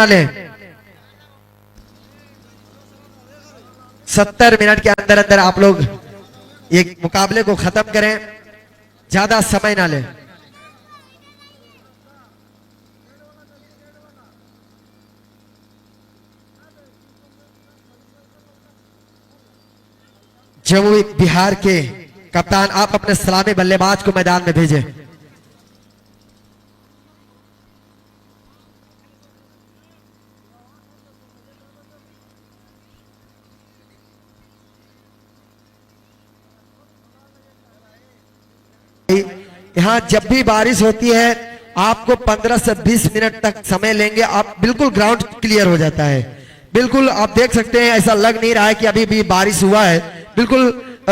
ले 70 मिनट के अंदर अंदर आप लोग ये मुकाबले को खत्म करें, ज्यादा समय ना लें। जमुई बिहार के कप्तान, आप अपने सलामी बल्लेबाज को मैदान में भेजें। यहां जब भी बारिश होती है आपको 15 से 20 मिनट तक समय लेंगे, आप बिल्कुल ग्राउंड क्लियर हो जाता है। बिल्कुल आप देख सकते हैं, ऐसा लग नहीं रहा है कि अभी भी बारिश हुआ है। बिल्कुल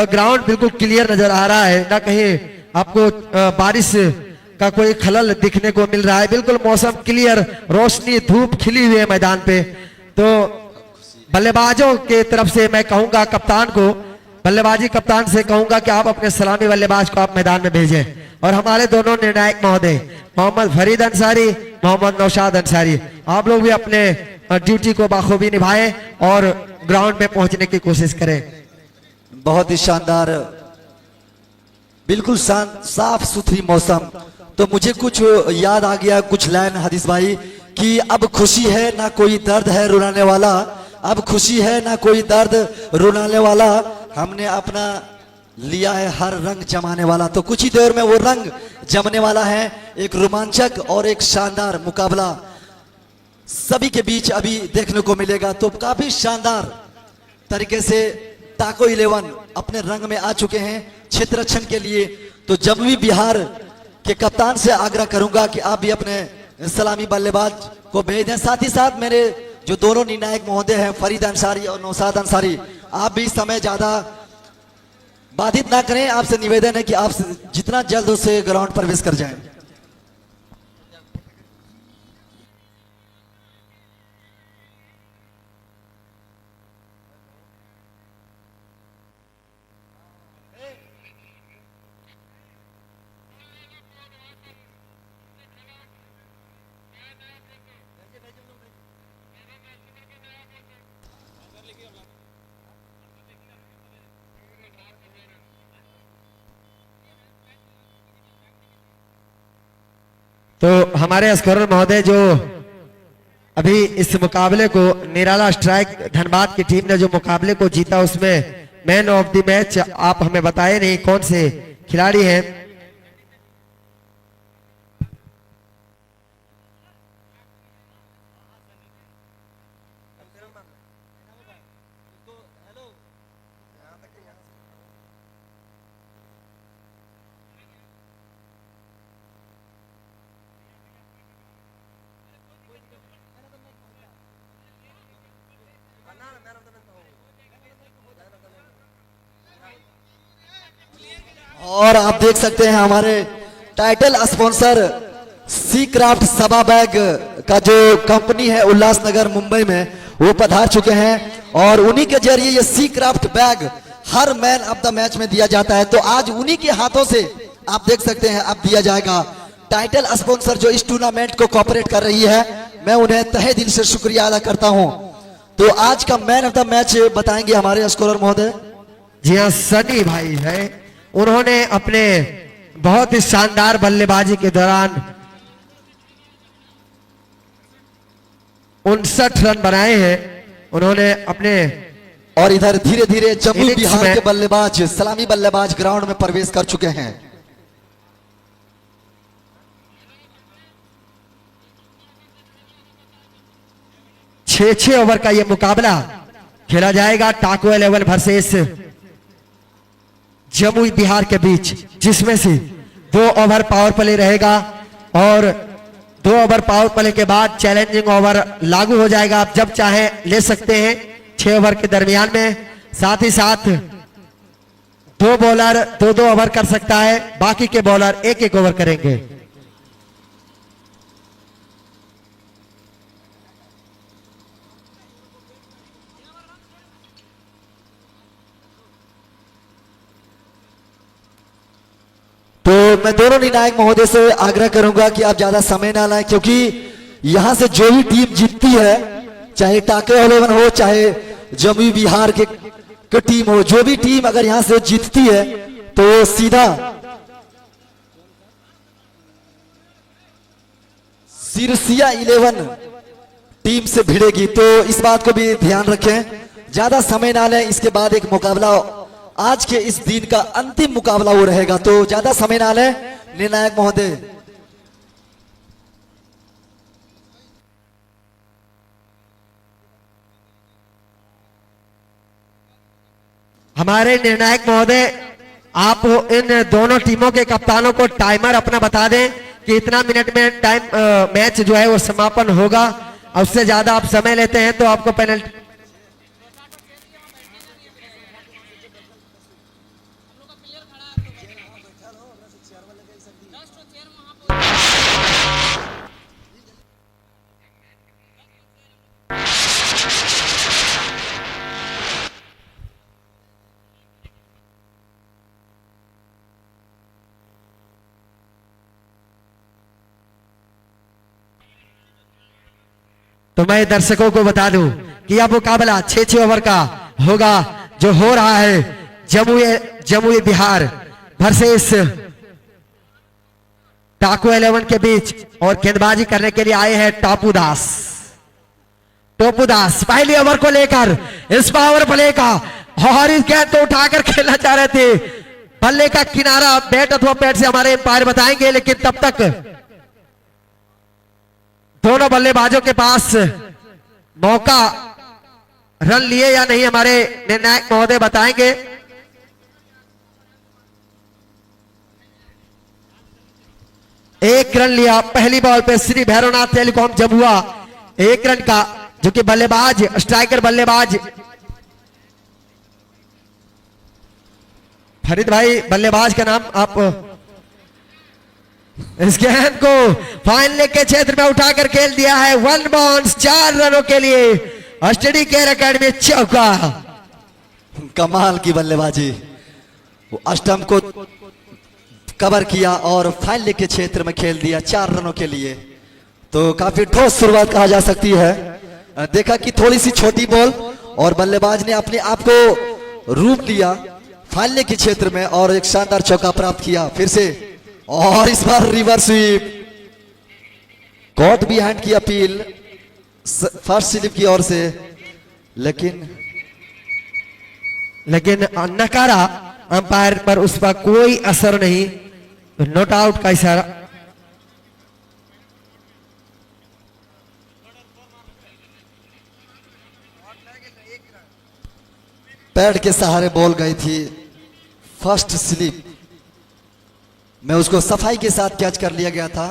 ग्राउंड बिल्कुल क्लियर नजर आ रहा है, ना कहीं आपको बारिश का कोई खलल दिखने को मिल रहा है। बिल्कुल मौसम क्लियर, रोशनी धूप खिली हुई है मैदान पे। तो बल्लेबाजों के तरफ से मैं कहूंगा कप्तान को, बल्लेबाजी कप्तान से कहूंगा कि आप अपने सलामी बल्लेबाज को आप मैदान में भेजें। और हमारे दोनों निर्णायक महोदय मोहम्मद फरीद अंसारी, मोहम्मद नौशाद अंसारी, आप लोग भी अपने ड्यूटी को बाखूबी निभाएं और ग्राउंड में पहुंचने की कोशिश करें। बहुत ही शानदार, बिल्कुल साफ सुथरी मौसम। तो मुझे कुछ याद आ गया, कुछ लाइन हदीस भाई, कि अब खुशी है ना कोई दर्द है रुलाने वाला, अब खुशी है ना कोई दर्द रुलाने वाला, हमने अपना लिया है हर रंग जमाने वाला। तो कुछ ही देर में वो रंग जमने वाला है। एक रोमांचक और एक शानदार मुकाबला सभी के बीच अभी देखने को मिलेगा। तो काफी शानदार तरीके से टाको 11 अपने रंग में आ चुके हैं क्षेत्र रक्षण के लिए। तो जमुई बिहार के कप्तान से आग्रह करूंगा कि आप भी अपने सलामी बल्लेबाज को भेज दें। साथ ही साथ मेरे जो दोनों निर्णायक महोदय हैं फरीद अंसारी और नौशाद अंसारी, आप भी समय ज्यादा बाधित ना करें। आपसे निवेदन है कि आप जितना जल्द उसे ग्राउंड पर प्रवेश कर जाएं। तो हमारे स्कोरर महोदय जो अभी इस मुकाबले को निराला स्ट्राइक धनबाद की टीम ने जो मुकाबले को जीता, उसमें मैन ऑफ द मैच आप हमें बताए नहीं कौन से खिलाड़ी हैं। और आप देख सकते हैं हमारे टाइटल स्पॉन्सर सी क्राफ्ट सभा बैग का जो कंपनी है उल्लासनगर मुंबई में, वो पधार चुके हैं। और उन्हीं के जरिए ये सी क्राफ्ट बैग हर मैन ऑफ द मैच में दिया जाता है। तो आज उन्हीं के हाथों से आप देख सकते हैं अब दिया जाएगा। टाइटल स्पॉन्सर जो इस टूर्नामेंट को कोऑपरेट कर रही है, मैं उन्हें तहे दिल से शुक्रिया अदा करता हूं। तो आज का मैन ऑफ द मैच बताएंगे हमारे स्कोरर महोदय। जी हाँ, सनी भाई है। उन्होंने अपने बहुत ही शानदार बल्लेबाजी के दौरान 59 रन बनाए हैं। उन्होंने अपने और इधर धीरे धीरे जमुई बिहार में के बल्लेबाज, सलामी बल्लेबाज ग्राउंड में प्रवेश कर चुके हैं। छह ओवर का यह मुकाबला खेला जाएगा टाको 11 वर्सेस जमुई बिहार के बीच, जिसमें से 2 ओवर पावर प्ले रहेगा और 2 ओवर पावर प्ले के बाद चैलेंजिंग ओवर लागू हो जाएगा। आप जब चाहे ले सकते हैं 6 ओवर के दरमियान में। साथ ही साथ 2 बॉलर 2-2 ओवर कर सकता है, बाकी के बॉलर 1-1 ओवर करेंगे। तो मैं दोनों निर्णायक महोदय से आग्रह करूंगा कि आप ज्यादा समय ना लाएं, क्योंकि यहाँ से जो भी टीम जीतती है, चाहे टाके 11 हो, चाहे जमुई बिहार के टीम हो, जो भी टीम अगर यहाँ से जीतती है तो सीधा सिरसिया 11 टीम से भिड़ेगी। तो इस बात को भी ध्यान रखें, ज्यादा समय ना लें। इसके बाद एक मुकाबला, आज के इस दिन का अंतिम मुकाबला वो रहेगा, तो ज्यादा समय ना लें। निर्णायक महोदय, हमारे निर्णायक महोदय, आप इन दोनों टीमों के कप्तानों को टाइमर अपना बता दें कि इतना मिनट में टाइम मैच जो है वो समापन होगा, और उससे ज्यादा आप समय लेते हैं तो आपको पेनल्टी। तो मैं दर्शकों को बता दूं कि यह मुकाबला 6-6 ओवर का होगा, जो हो रहा है जमुई बिहार वर्सेस टाको 11 के बीच। और गेंदबाजी करने के लिए आए हैं टोपू दास पहली ओवर को लेकर इस पावर प्ले का, और इस गेंद को उठाकर खेलना चाह रहे थे। बल्ले का किनारा बैट अथवा पैड से हमारे एम्पायर बताएंगे, लेकिन तब तक दोनों बल्लेबाजों के पास मौका, रन लिए या नहीं हमारे निर्णायक महोदय बताएंगे। एक रन लिया पहली बॉल पे श्री भैरवनाथ टेलीकॉम जमुआ, 1 रन का, जो कि बल्लेबाज स्ट्राइकर बल्लेबाज फरीद भाई, बल्लेबाज का नाम आप इस गेंद को फाइनल के क्षेत्र में उठाकर खेल दिया है। 1 बाउंस 4 रनों के लिए स्टडी केयर अकेडमी चौका। कमाल की बल्लेबाजी, वो स्टंप को कवर किया और फाइनल के क्षेत्र में खेल दिया 4 रनों के लिए। तो काफी ठोस शुरुआत कहा जा सकती है। देखा कि थोड़ी सी छोटी बॉल और बल्लेबाज ने अपने आप को रूप दिया फाइनल के क्षेत्र में और एक शानदार चौका प्राप्त किया फिर से। और इस बार रिवर्स स्वीप, कॉट बिहाइंड की अपील फर्स्ट स्लिप की ओर से, लेकिन नकारा अंपायर पर, उस पर कोई असर नहीं, नॉट आउट का इशारा। पैड के सहारे बॉल गई थी फर्स्ट स्लिप में, उसको सफाई के साथ कैच कर लिया गया था।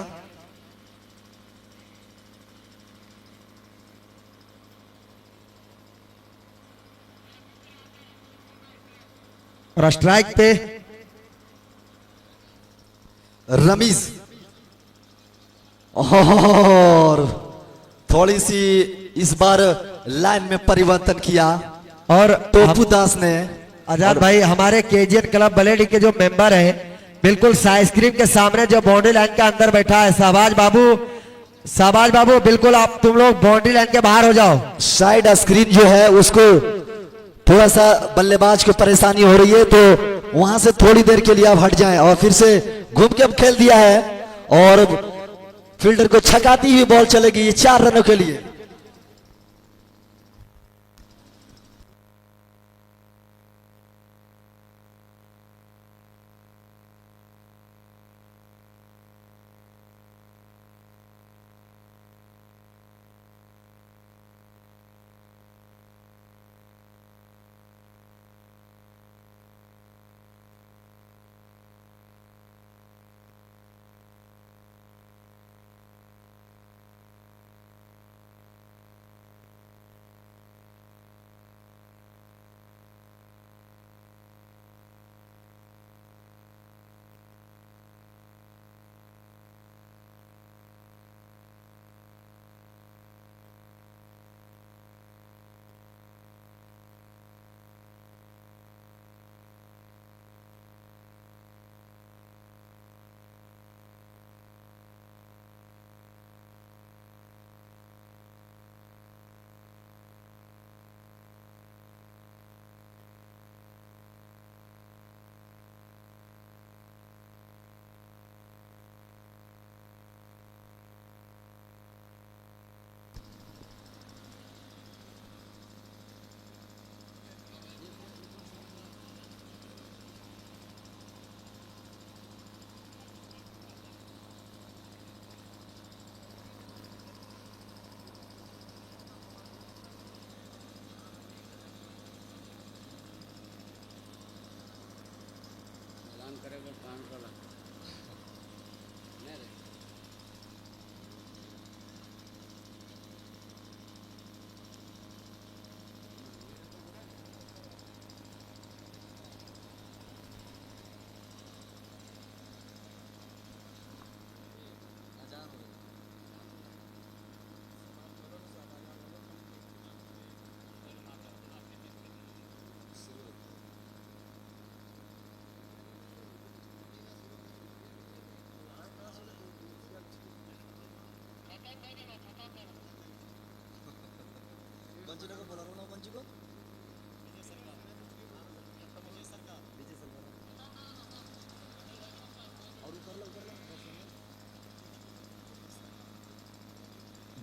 और स्ट्राइक पे रमीज, और थोड़ी सी इस बार लाइन में परिवर्तन किया और टोपू दास ने। आजाद भाई, हमारे केजीएन क्लब बलेडी के जो मेंबर है, बिल्कुल स्क्रीन के सामने जो बाउंड्री लाइन के अंदर बैठा है शाहबाज बाबू, बिल्कुल आप तुम लोग बाउंड्री लाइन के बाहर हो जाओ। साइड स्क्रीन जो है उसको थोड़ा सा बल्लेबाज को परेशानी हो रही है, तो वहां से थोड़ी देर के लिए आप हट जाएं। और फिर से घूम के अब खेल दिया है और फील्डर को छकाती हुई बॉल चलेगी 4 रनों के लिए।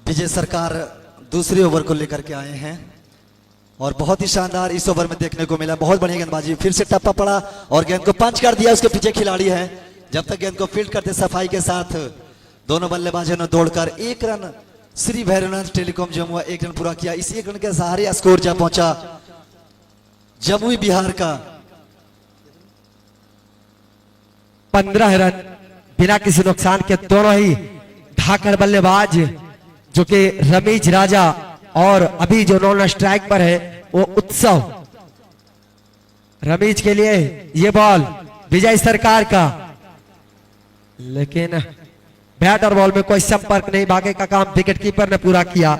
विजय सरकार दूसरे ओवर को लेकर के आए हैं और बहुत ही शानदार इस ओवर में देखने को मिला। बहुत बढ़िया गेंदबाजी, फिर से टप्पा पड़ा और गेंद को पंच कर दिया। उसके पीछे खिलाड़ी है, जब तक गेंद को फील्ड करते सफाई के साथ दोनों बल्लेबाजों ने दौड़कर 1 run Shri Bhairavnath telecom Jamua 1 run पूरा किया। इस 1 रन के सहारे स्कोर जा पहुंचा जमुई बिहार का 15 रन बिना किसी नुकसान के। दोनों ही धाकड़ बल्लेबाज जो कि रमीज राजा और अभी जो नॉन स्ट्राइक पर है वो उत्सव, रमीज के लिए ये बॉल विजय सरकार का, लेकिन बैट और बॉल में कोई संपर्क नहीं। बाकी का काम विकेट कीपर ने पूरा किया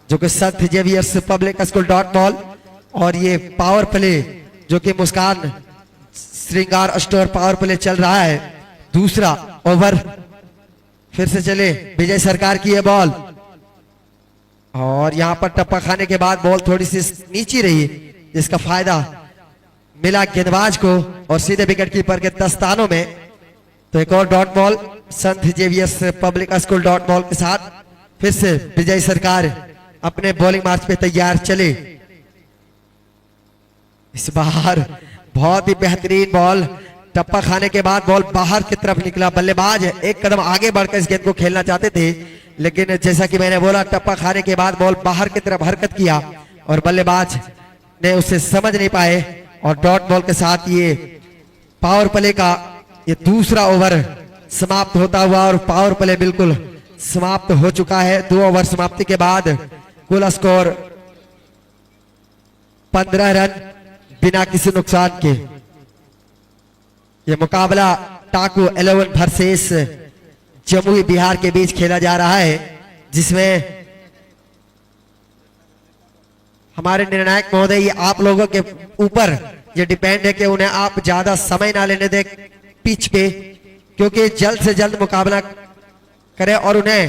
जो कि संत Xavier's public school dot ball. और ये पावर प्ले जो कि मुस्कान श्रृंगार स्टोर पावर प्ले चल रहा है। दूसरा ओवर फिर से चले विजय सरकार की ये बॉल और यहां पर टप्पा खाने के बाद बॉल थोड़ी सी नीची रही जिसका फायदा मिला गेंदबाज को और सीधे विकेट कीपर के दस्तानों में। तो एक और डॉट बॉल संत Xavier's public school dot ball के साथ फिर से विजय सरकार अपने बॉलिंग मार्च पे तैयार चले। इस बार बहुत ही बेहतरीन बॉल, टप्पा खाने के बाद बॉल बाहर की तरफ निकला। बल्लेबाज एक कदम आगे बढ़कर इस गेंद को खेलना चाहते थे, लेकिन जैसा कि मैंने बोला टप्पा खाने के बाद बॉल बाहर की तरफ हरकत किया और बल्लेबाज ने उसे समझ नहीं पाए और डॉट बॉल के साथ ये पावर प्ले का ये दूसरा ओवर समाप्त होता हुआ और पावर प्ले बिल्कुल समाप्त हो चुका है। 2 ओवर समाप्ति के बाद कुल स्कोर 15 रन बिना किसी नुकसान के। ये मुकाबला टाकू 11 वर्सेस जमुई बिहार के बीच खेला जा रहा है, जिसमें हमारे निर्णायक महोदय ये आप लोगों के ऊपर ये डिपेंड है कि उन्हें आप ज्यादा समय ना लेने दें पिच पे, क्योंकि जल्द से जल्द मुकाबला करें और उन्हें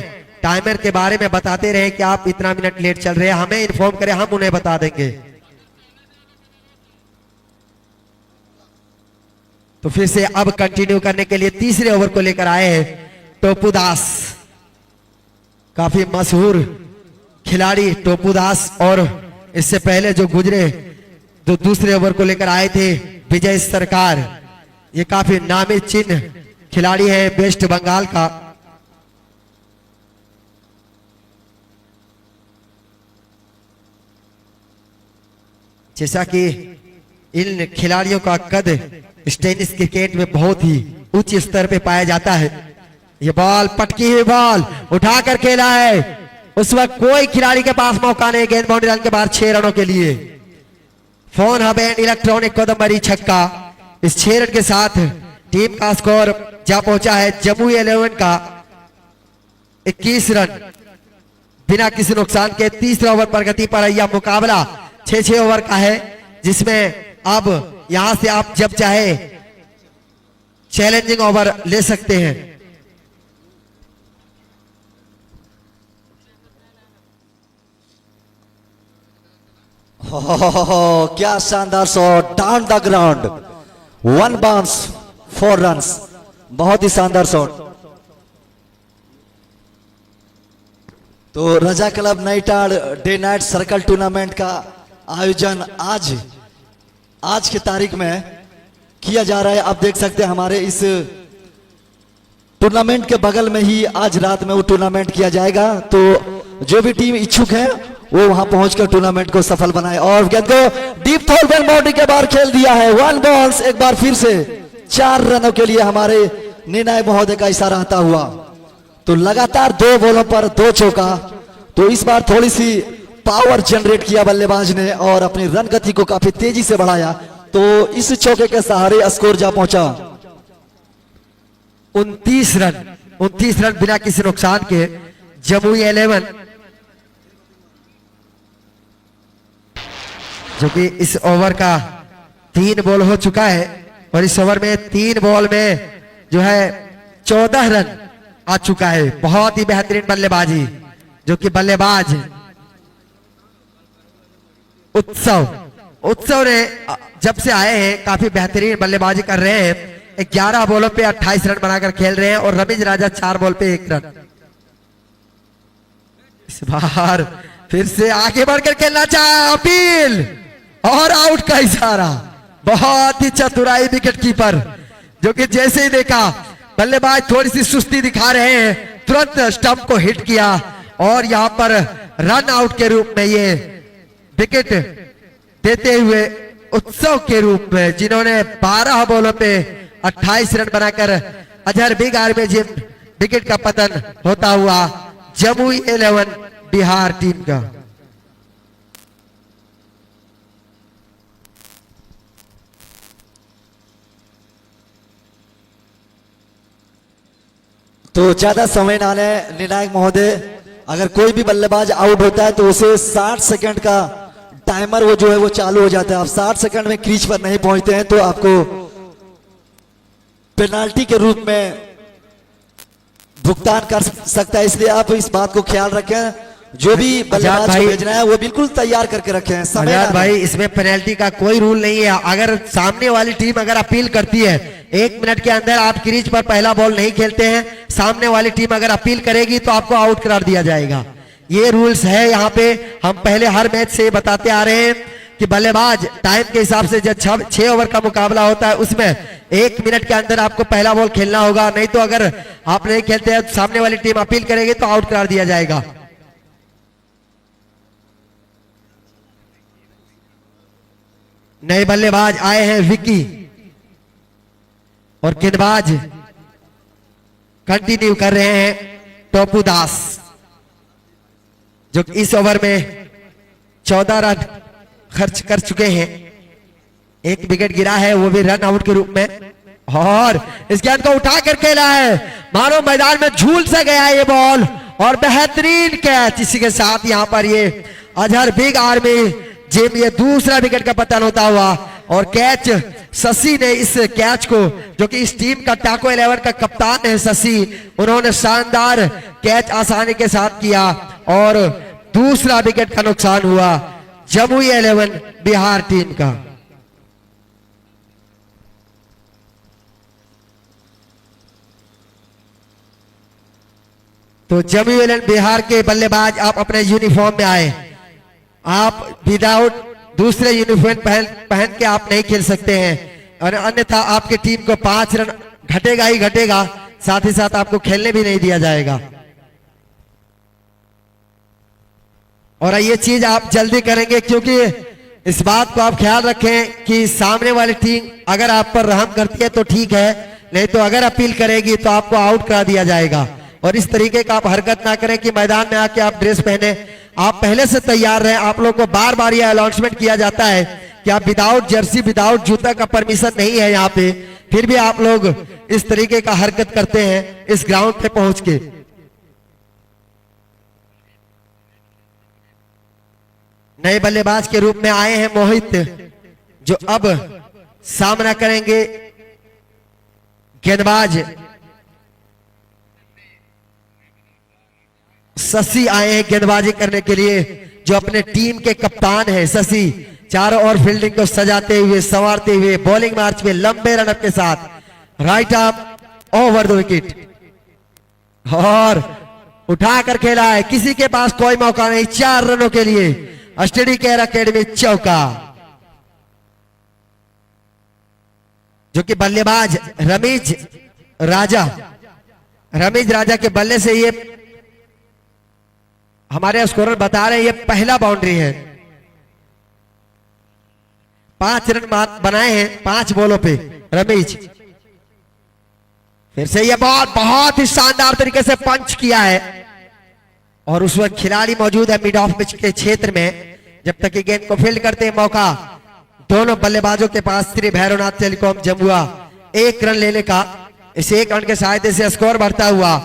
टाइमर के बारे में बताते रहे कि आप इतना मिनट लेट चल रहे हैं, हमें इन्फॉर्म करें, हम उन्हें बता देंगे। तो फिर से अब कंटिन्यू करने के लिए तीसरे ओवर को लेकर आए हैं टोपू दास, काफी मशहूर खिलाड़ी टोपू दास। और इससे पहले जो गुजरे जो दूसरे ओवर को लेकर आए थे विजय सरकार, ये काफी नामी चिन्ह खिलाड़ी है वेस्ट बंगाल का। जैसा कि इन खिलाड़ियों का कद टेनिस क्रिकेट में बहुत ही उच्च स्तर पे पाया जाता है। ये बॉल पटकी हुई बॉल उठाकर खेला है, उस वक्त कोई खिलाड़ी के पास मौका नहीं। गेंद बाउंड्री लाइन के बाहर 6 रनों के लिए फोन हब एंड इलेक्ट्रॉनिक कोदमबरी छक्का। इस 6 रन के साथ टीम का स्कोर जा पहुंचा है जमुई 11 का 21 रन बिना किसी नुकसान के। तीसरा ओवर प्रगति पर है। यह मुकाबला 6-6 ओवर का है, जिसमें अब यहां से आप जब चाहे चैलेंजिंग ओवर ले सकते हैं। क्या शानदार shot down the ground, 1 bounce 4 runs, बहुत ही शानदार शॉट। तो रजा क्लब नईटाड़ डे नाइट सर्कल टूर्नामेंट का आयोजन आज की तारीख में किया जा रहा है। आप देख सकते हैं हमारे इस टूर्नामेंट के बगल में ही आज रात में वो टूर्नामेंट किया जाएगा। तो जो भी टीम इच्छुक है वो वहां पहुंचकर टूर्नामेंट को सफल बनाए। और गेंद को डीप थोल बाउंड्री के बाहर खेल दिया है। 1 बॉल्स, एक बार फिर से 4 रनों के लिए हमारे निर्णायक महोदय का इशारा आता हुआ। तो लगातार 2 बॉलों पर 2 चौका। तो इस बार थोड़ी सी पावर जनरेट किया बल्लेबाज ने और अपनी रन गति को काफी तेजी से बढ़ाया। तो इस चौके के सहारे स्कोर जा पहुंचा 29 रन बिना किसी नुकसान के। जमुई 11 जो कि इस ओवर का 3 बॉल हो चुका है और इस ओवर में 3 बॉल में जो है 14 रन आ चुका है। बहुत ही बेहतरीन बल्लेबाजी, जो कि बल्लेबाज उत्सव ने जब से आए हैं काफी बेहतरीन बल्लेबाजी कर रहे हैं। 11 बॉलों पे 28 रन बनाकर खेल रहे हैं और रमीज राजा 4 बॉल पे 1 रन। इस बार फिर से आगे बढ़कर खेलना चाहा, अपील और आउट का इशारा। बहुत ही चतुराई विकेट कीपर, जो कि जैसे ही देखा बल्लेबाज थोड़ी सी सुस्ती दिखा रहे हैं, तुरंत स्टंप को हिट किया और यहां पर रन आउट के रूप में ये विकेट देते हुए उत्सव के रूप में, जिन्होंने 12 बॉलों पे 28 रन बनाकर Azhar big army gym wicket का पतन होता हुआ जमुई 11 बिहार टीम का। तो ज्यादा समय ना लें निर्णायक महोदय, अगर कोई भी बल्लेबाज आउट होता है तो उसे 60 सेकंड का टाइमर वो जो है वो चालू हो जाता है। आप 60 सेकंड में क्रीज पर नहीं पहुंचते हैं तो आपको पेनाल्टी के रूप में भुगतान कर सकता है, इसलिए आप इस बात को ख्याल रखें। जो भी बल्लेबाज को भेजना है वो बिल्कुल तैयार करके रखें। समय भाई इसमें पेनल्टी का कोई रूल नहीं है। अगर सामने वाली टीम अगर अपील करती है 1 मिनट के अंदर आप क्रीज पर पहला बॉल नहीं खेलते हैं, सामने वाली टीम अगर अपील करेगी तो आपको आउट करार दिया जाएगा। ये रूल्स है यहाँ पे। हम पहले हर मैच से बताते आ रहे हैं कि बल्लेबाज टाइम के हिसाब से जब 6 ओवर का मुकाबला होता है उसमें 1 मिनट के अंदर आपको पहला बॉल खेलना होगा, नहीं तो अगर आप नहीं खेलते हैं सामने वाली टीम अपील करेगी तो आउट करार दिया जाएगा। नए बल्लेबाज आए हैं विक्की और गेंदबाज कंटिन्यू कर रहे हैं टोपू दास, जो इस ओवर में 14 रन खर्च कर चुके हैं। 1 विकेट गिरा है, वो भी रन आउट के रूप में, और इस गेंद को उठा कर खेला है, मानो मैदान में झूल सा गया है ये बॉल, और बेहतरीन कैच। इसी के साथ यहां पर ये अजहर बिग आर्मी जिम ये दूसरा विकेट का पतन होता हुआ, और कैच शशि ने इस कैच को, जो कि इस टीम का टाको 11 का कप्तान है शशि, उन्होंने शानदार कैच आसानी के साथ किया और दूसरा विकेट का नुकसान हुआ जमुई 11 बिहार टीम का। तो जमुई 11 बिहार के बल्लेबाज आप अपने यूनिफॉर्म में आए। आप विदाउट दूसरे यूनिफॉर्म पहन के आप नहीं खेल सकते हैं, और अन्यथा आपकी टीम को 5 रन घटेगा ही घटेगा, साथ ही साथ आपको खेलने भी नहीं दिया जाएगा। और ये चीज आप जल्दी करेंगे, क्योंकि इस बात को आप ख्याल रखें कि सामने वाली टीम अगर आप पर रहम करती है तो ठीक है, नहीं तो अगर अपील करेगी तो आपको आउट करा दिया जाएगा। और इस तरीके का आप हरकत ना करें कि मैदान में आके आप ड्रेस पहने, आप पहले से तैयार रहें। आप लोग को बार बार यह अनाउंसमेंट किया जाता है कि आप विदाउट जर्सी विदाउट जूता का परमिशन नहीं है यहाँ पे, फिर भी आप लोग इस तरीके का हरकत करते हैं इस ग्राउंड पे पहुंच के। नए बल्लेबाज के रूप में आए हैं मोहित, जो अब सामना करेंगे गेंदबाज शशि आए हैं गेंदबाजी करने के लिए, जो अपने टीम के कप्तान है। शशि चारों ओर फील्डिंग को सजाते हुए संवारते हुए बॉलिंग मार्च में लंबे रनअप के साथ right arm over the wicket, और उठाकर खेला है। किसी के पास कोई मौका नहीं, 4 रनों के लिए स्टडी केयर अकेडमी चौका। जो कि बल्लेबाज रमीज राजा के बल्ले से ये हमारे स्कोरर बता रहे हैं ये पहला बाउंड्री है। 5 रन बनाए हैं 5 बॉलों पे रमीज। फिर से ये बॉल बहुत ही शानदार तरीके से पंच किया है, और उस वक्त खिलाड़ी मौजूद है मिड ऑफ पिच के क्षेत्र में। जब तक ये गेंद को फील्ड करते हैं मौका दोनों बल्लेबाजों के पास श्री भैरवनाथ टेलीकॉम जमुआ 1 रन लेने का। इस 1 रन के सहायता से स्कोर बढ़ता हुआ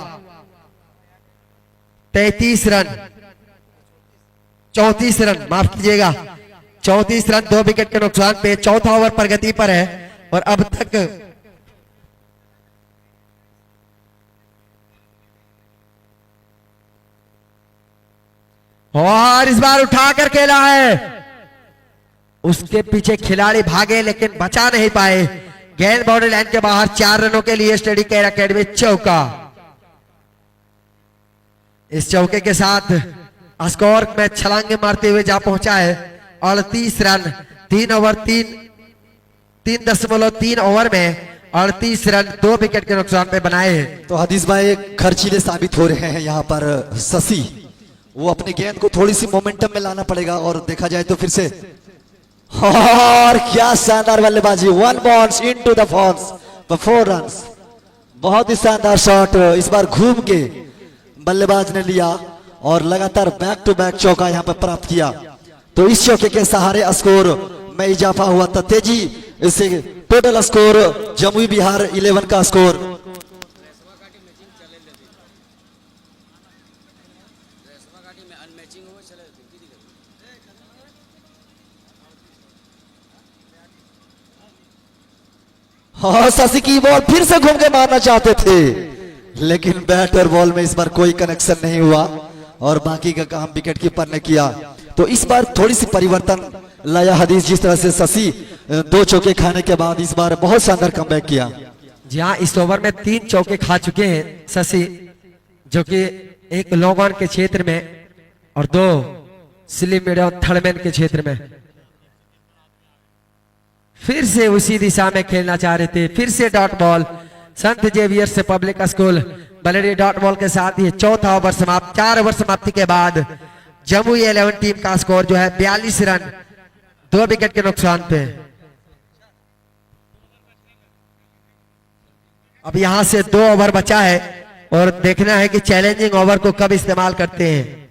33 रन 34 रन, माफ कीजिएगा 34 रन 2 विकेट के नुकसान पे चौथा ओवर प्रगति पर है। और अब तक और इस बार उठा कर खेला है, उसके पीछे खिलाड़ी भागे लेकिन बचा नहीं पाए। गेंद बाउंड्री लाइन के बाहर 4 रनों के लिए स्टडी केयर एकेडमी चौका। इस चौके के साथ स्कोर में छलांगे मारते हुए जा पहुंचा है 38 रन। 3 ओवर में 38 रन 2 विकेट के नुकसान पे बनाए हैं। तो हदीस भाई खर्चीले साबित हो रहे हैं यहाँ पर शशि। वो अपनी गेंद को थोड़ी सी मोमेंटम में लाना पड़ेगा और देखा जाए तो फिर से और क्या शानदार बल्लेबाजी। 1 bounce into the force for 4 runs. बहुत ही शानदार शॉट इस बार घूम के बल्लेबाज ने लिया और लगातार बैक टू बैक चौका यहां पर प्राप्त किया। तो इस चौके के सहारे स्कोर में इजाफा हुआ था तेजी। इससे टोटल स्कोर जमुई बिहार 11 का स्कोर। हाँ, शशि की बॉल फिर से घूम के मारना चाहते थे लेकिन बैट और बॉल में इस बार कोई कनेक्शन नहीं हुआ और बाकी का काम विकेट कीपर ने किया। तो इस बार थोड़ी सी परिवर्तन लाया हदीस। जिस तरह से शशि 2 चौके खाने के बाद इस बार बहुत शानदार कमबैक किया। जी हाँ, इस ओवर में 3 चौके खा चुके हैं शशि, जो कि एक लॉन्ग ऑन के क्षेत्र में और 2 स्लिप मीडियम थर्ड मैन के क्षेत्र में। फिर से उसी दिशा में खेलना चाह रहे थे। फिर से डॉट बॉल संत जेवियर से पब्लिक स्कूल बलेडी डॉट बॉल के साथ ही 4था ओवर समाप्त। 4 ओवर समाप्ति के बाद जमुई 11 टीम का स्कोर जो है 42 रन 2 विकेट के नुकसान पे। अब यहां से 2 ओवर बचा है और देखना है कि चैलेंजिंग ओवर को कब इस्तेमाल करते हैं।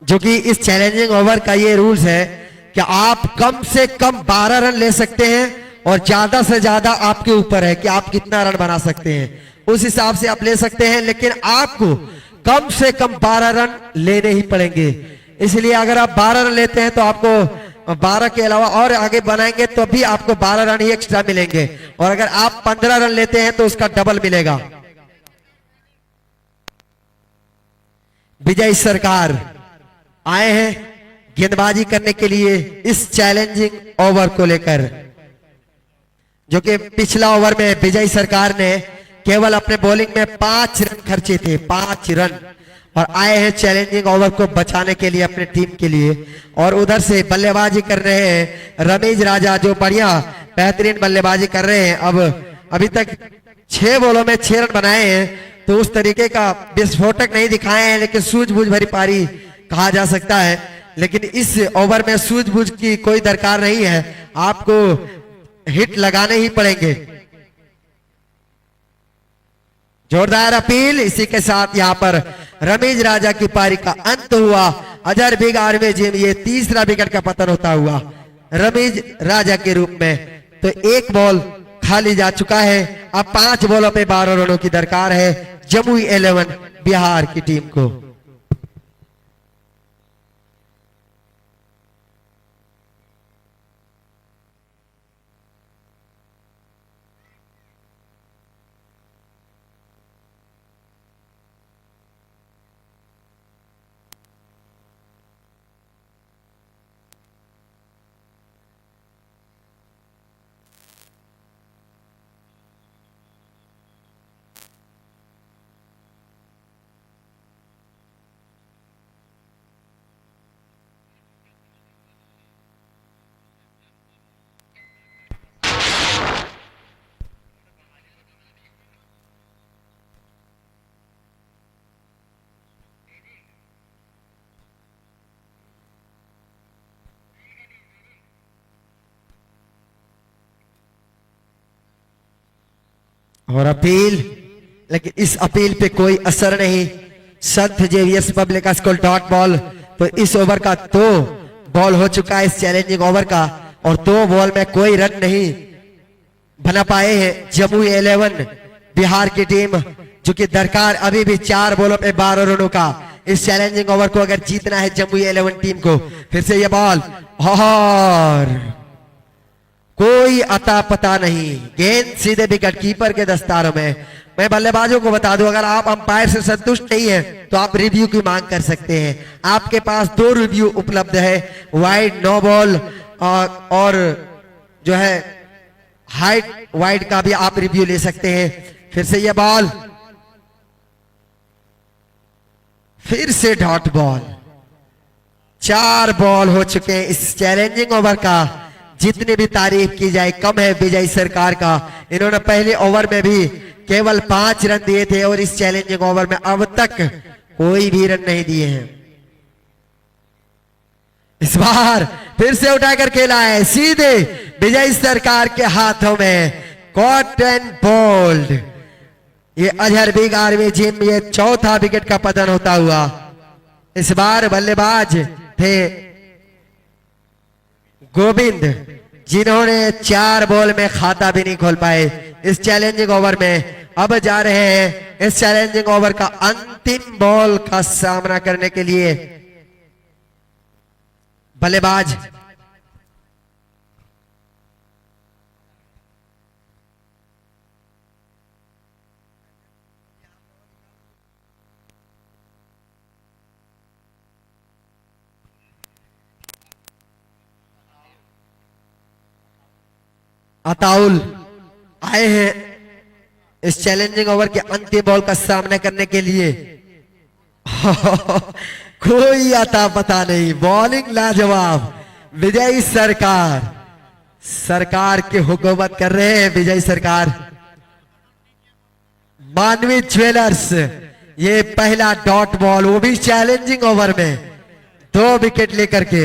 जो कि इस चैलेंजिंग ओवर का ये रूल्स है कि आप कम से कम 12 रन ले सकते हैं और ज्यादा से ज्यादा आपके ऊपर है कि आप कितना रन बना सकते हैं। उस हिसाब से आप ले सकते हैं, लेकिन आपको कम से कम 12 रन लेने ही पड़ेंगे। इसलिए अगर आप 12 रन लेते हैं तो आपको 12 के अलावा और आगे बनाएंगे तो भी आपको 12 रन ही एक्स्ट्रा मिलेंगे, और अगर आप 15 रन लेते हैं तो उसका डबल मिलेगा। विजय सरकार आए हैं गेंदबाजी करने के लिए इस चैलेंजिंग ओवर को लेकर, जो कि पिछला ओवर में विजय सरकार ने केवल अपने बॉलिंग में 5 रन खर्चे थे, 5 रन, और आए हैं चैलेंजिंग ओवर को बचाने के लिए अपने टीम के लिए। और उधर से बल्लेबाजी कर रहे हैं रमेश राजा, जो बढ़िया बेहतरीन बल्लेबाजी कर रहे हैं। अब अभी तक 6 बॉलों में 6 रन बनाए हैं, तो उस तरीके का विस्फोटक नहीं दिखाए हैं, लेकिन सूझबूझ भरी पारी कहा जा सकता है। लेकिन इस ओवर में सूझबूझ की कोई दरकार नहीं है, आपको हिट लगाने ही पड़ेंगे। जोरदार अपील। इसी के साथ यहां पर रमेश राजा की पारी का अंत हुआ। अजहर बिग आर्मी जिम ये 3रा विकेट का पतन होता हुआ रमेश राजा के रूप में। तो 1 बॉल खाली जा चुका है। अब 5 बॉलों पे 12 रनों की दरकार है जमुई 11 बिहार की टीम को। और अपील लेकिन इस अपील पे कोई असर नहीं। संत Xavier's public school dot ball. तो इस ओवर का 2 बॉल हो चुका है इस चैलेंजिंग ओवर का, और 2 बॉल में कोई रन नहीं बना पाए हैं जमुई 11 बिहार की टीम, जो कि दरकार अभी भी 4 बॉलों पे 12 रनों का। इस चैलेंजिंग ओवर को अगर जीतना है जमुई 11 टीम को। फिर से ये बॉल और कोई अता पता नहीं, गेंद सीधे विकेट कीपर के दस्तारों में। मैं बल्लेबाजों को बता दूं, अगर आप अंपायर से संतुष्ट नहीं है तो आप रिव्यू की मांग कर सकते हैं। आपके पास 2 रिव्यू उपलब्ध है, वाइड नो बॉल और जो है हाइट वाइड का भी आप रिव्यू ले सकते हैं। फिर से ये बॉल, फिर से डॉट बॉल। 4 बॉल हो चुके हैं इस चैलेंजिंग ओवर का। जितनी भी तारीफ की जाए कम है विजय सरकार का। इन्होंने पहले ओवर में भी केवल 5 रन दिए थे और इस चैलेंजिंग ओवर में अब तक कोई भी रन नहीं दिए हैं। इस बार फिर से उठाकर खेला है सीधे विजय सरकार के हाथों में, कॉट एंड बोल्ड। ये अजहर बिग आर्मी जिम, ये 4था विकेट का पतन होता हुआ। इस बार बल्लेबाज थे गोविंद, जिन्होंने 4 बॉल में खाता भी नहीं खोल पाए इस चैलेंजिंग ओवर में। अब जा रहे हैं इस चैलेंजिंग ओवर का अंतिम बॉल का सामना करने के लिए बल्लेबाज अताउल आए हैं इस चैलेंजिंग ओवर के अंतिम बॉल का सामना करने के लिए। कोई अता पता नहीं, बॉलिंग लाजवाब। विजय सरकार, सरकार की हुकूमत कर रहे हैं विजय सरकार। मानवी ज्वेलर्स, ये पहला डॉट बॉल, वो भी चैलेंजिंग ओवर में 2 विकेट लेकर के।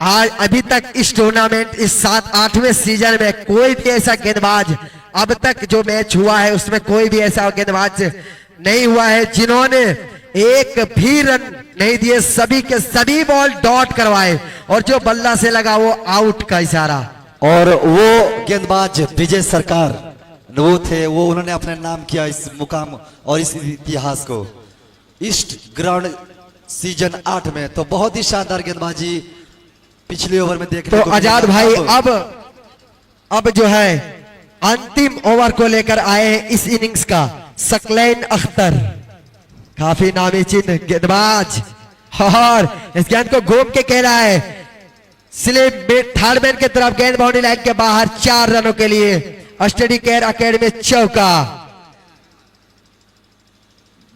आज अभी तक इस टूर्नामेंट, इस 7-8वें सीजन में कोई भी ऐसा गेंदबाज, अब तक जो मैच हुआ है उसमें कोई भी ऐसा गेंदबाज नहीं हुआ है जिन्होंने एक भी रन नहीं दिए। सभी के सभी बॉल डॉट करवाए और जो बल्ला से लगा वो आउट का इशारा। और वो गेंदबाज विजय सरकार वो थे, वो उन्होंने अपने नाम किया इस मुकाम और इस इतिहास को ईस्ट ग्राउंड सीजन 8 में। तो बहुत ही शानदार गेंदबाजी पिछले ओवर में देखने तो आजाद भाई अब जो है अंतिम ओवर को लेकर आए हैं इस इनिंग्स का सकलैन अख्तर, काफी नामी चिन्ह गेंदबाज, और इस गेंद को घूम के कह रहा है स्लिप थर्ड मैन की तरफ, गेंद बाउंड्री लाइन के बाहर 4 रनों के लिए। स्टडी केयर अकेडमी चौका।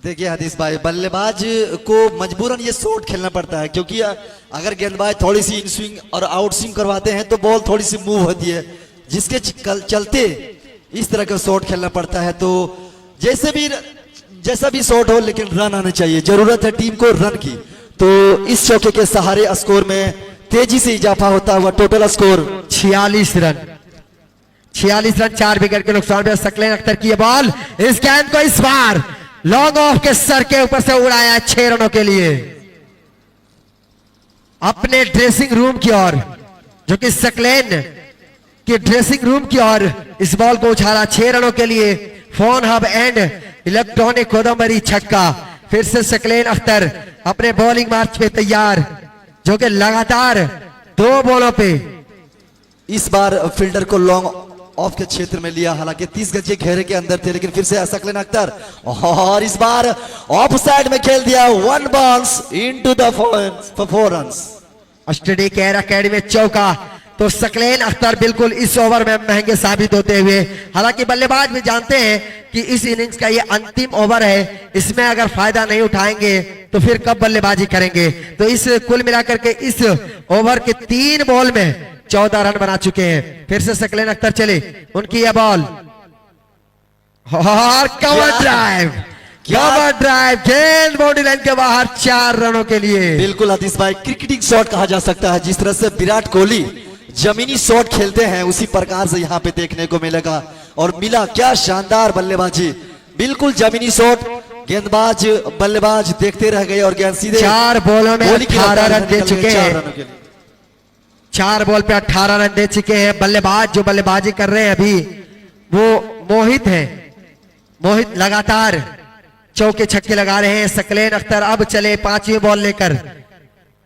देखिए हदीस भाई, बल्लेबाज को मजबूरन ये शॉट खेलना पड़ता है, क्योंकि अगर गेंदबाज थोड़ी सी इन स्विंग और आउट स्विंग करवाते हैं तो बॉल थोड़ी सी मूव होती है, जिसके चलते इस तरह का शॉट खेलना पड़ता है। तो जैसा भी शॉट हो, लेकिन रन आने चाहिए। जरूरत है टीम को रन की। तो इस चौके के सहारे स्कोर में तेजी से इजाफा होता हुआ टोटल स्कोर 46 रन। 4 विकेट के नुकसान पे सकलैन अख्तर की बॉल, इस गेंद को इस बार लॉन्ग ऑफ के सर के ऊपर से उड़ाया 6 रनों के लिए अपने ड्रेसिंग रूम की ओर, जो कि सकलैन के ड्रेसिंग रूम की ओर इस बॉल को उछाला 6 रनों के लिए। फोन हब एंड इलेक्ट्रॉनिक कोदमबरी छक्का। फिर से सकलैन अख्तर अपने बॉलिंग मार्च पे तैयार, जो कि लगातार 2 बॉलों पे इस बार फील्डर को लॉन्ग ऑफ के क्षेत्र में लिया, हालांकि 30 गज के घेरे के अंदर थे, लेकिन फिर से सकलैन अख्तर, और इस बार ऑफ साइड में खेल दिया। 1 balls into the 4 runs. Study care academy चौका। तो सकलैन अख्तर बिल्कुल इस ओवर में महंगे साबित होते हुए, हालांकि बल्लेबाज भी जानते हैं कि इस इनिंग्स का ये अंतिम ओवर है, इसमें अगर फायदा नहीं उठाएंगे तो फिर कब बल्लेबाजी करेंगे। तो इस कुल मिलाकर के इस ओवर के 3 बॉल में 14 रन बना चुके हैं। फिर से सकलैन अख्तर चले, उनकी यह बॉल और कवर ड्राइव, गेंद बाउंड्री लाइन के बाहर 4 रनों के लिए। बिल्कुल हदीस भाई, क्रिकेटिंग शॉट कहा जा सकता है। जिस तरह से विराट कोहली जमीनी शॉट खेलते हैं उसी प्रकार से यहाँ पे देखने को मिलेगा। और मिला, क्या शानदार बल्लेबाजी, बिल्कुल जमीनी शॉट। गेंदबाज बल्लेबाज देखते रह गए और गेंद सीधे 4 बॉलों में गोली की 18 रफ्तार रन दे निकल गई चुके 4 हैं। रनों के लिए। 4 बॉल पे 18 रन दे चुके हैं। बल्लेबाज जो बल्लेबाजी कर रहे हैं अभी वो मोहित है। मोहित लगातार चौके छक्के लगा रहे हैं। सकलेन अख्तर अब चले 5वीं बॉल लेकर।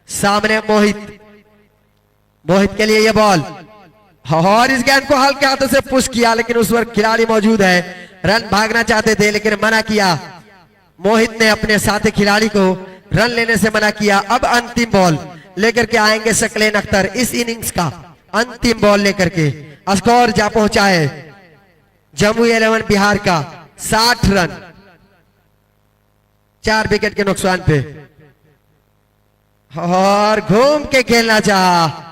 सामने मोहित के लिए ये बॉल, और इस गेंद को हल्के हाथों से पुश किया, लेकिन उस पर खिलाड़ी मौजूद है। रन भागना चाहते थे लेकिन मना किया। मोहित ने अपने साथी खिलाड़ी को रन लेने से मना किया। अब अंतिम बॉल लेकर के आएंगे सकलेन अख्तर। इस इनिंग्स का अंतिम बॉल लेकर के स्कोर जा पहुंचा है जम्मू 11 बिहार का 60 रन, 4 विकेट के नुकसान पे। और घूम के खेलना चाहा,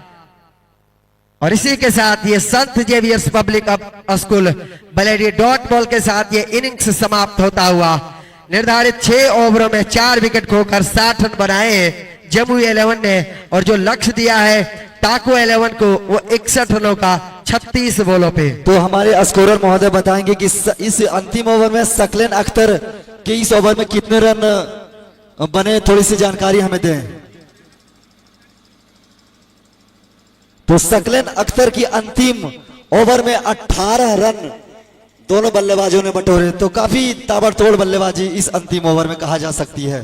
और इसी के साथ ये संत जेवियर्स पब्लिक स्कूल बलेडी डॉट बॉल के साथ ये इनिंग्स समाप्त होता हुआ। निर्धारित 6 ओवरों में 4 विकेट खोकर 60 रन बनाए हैं जम्मू 11 ने, और जो लक्ष्य दिया है टाको 11 को वो 61 रनों का 36 बॉलों पे। तो हमारे स्कोरर महोदय बताएंगे कि इस अंतिम ओवर में सकलेन अख्तर के इस ओवर में कितने रन बने, थोड़ी सी जानकारी हमें दें। तो सकलेन अख्तर की अंतिम ओवर में 18 रन दोनों बल्लेबाजों ने बटोरे। तो काफी ताबड़तोड़ बल्लेबाजी इस अंतिम ओवर में कहा जा सकती है।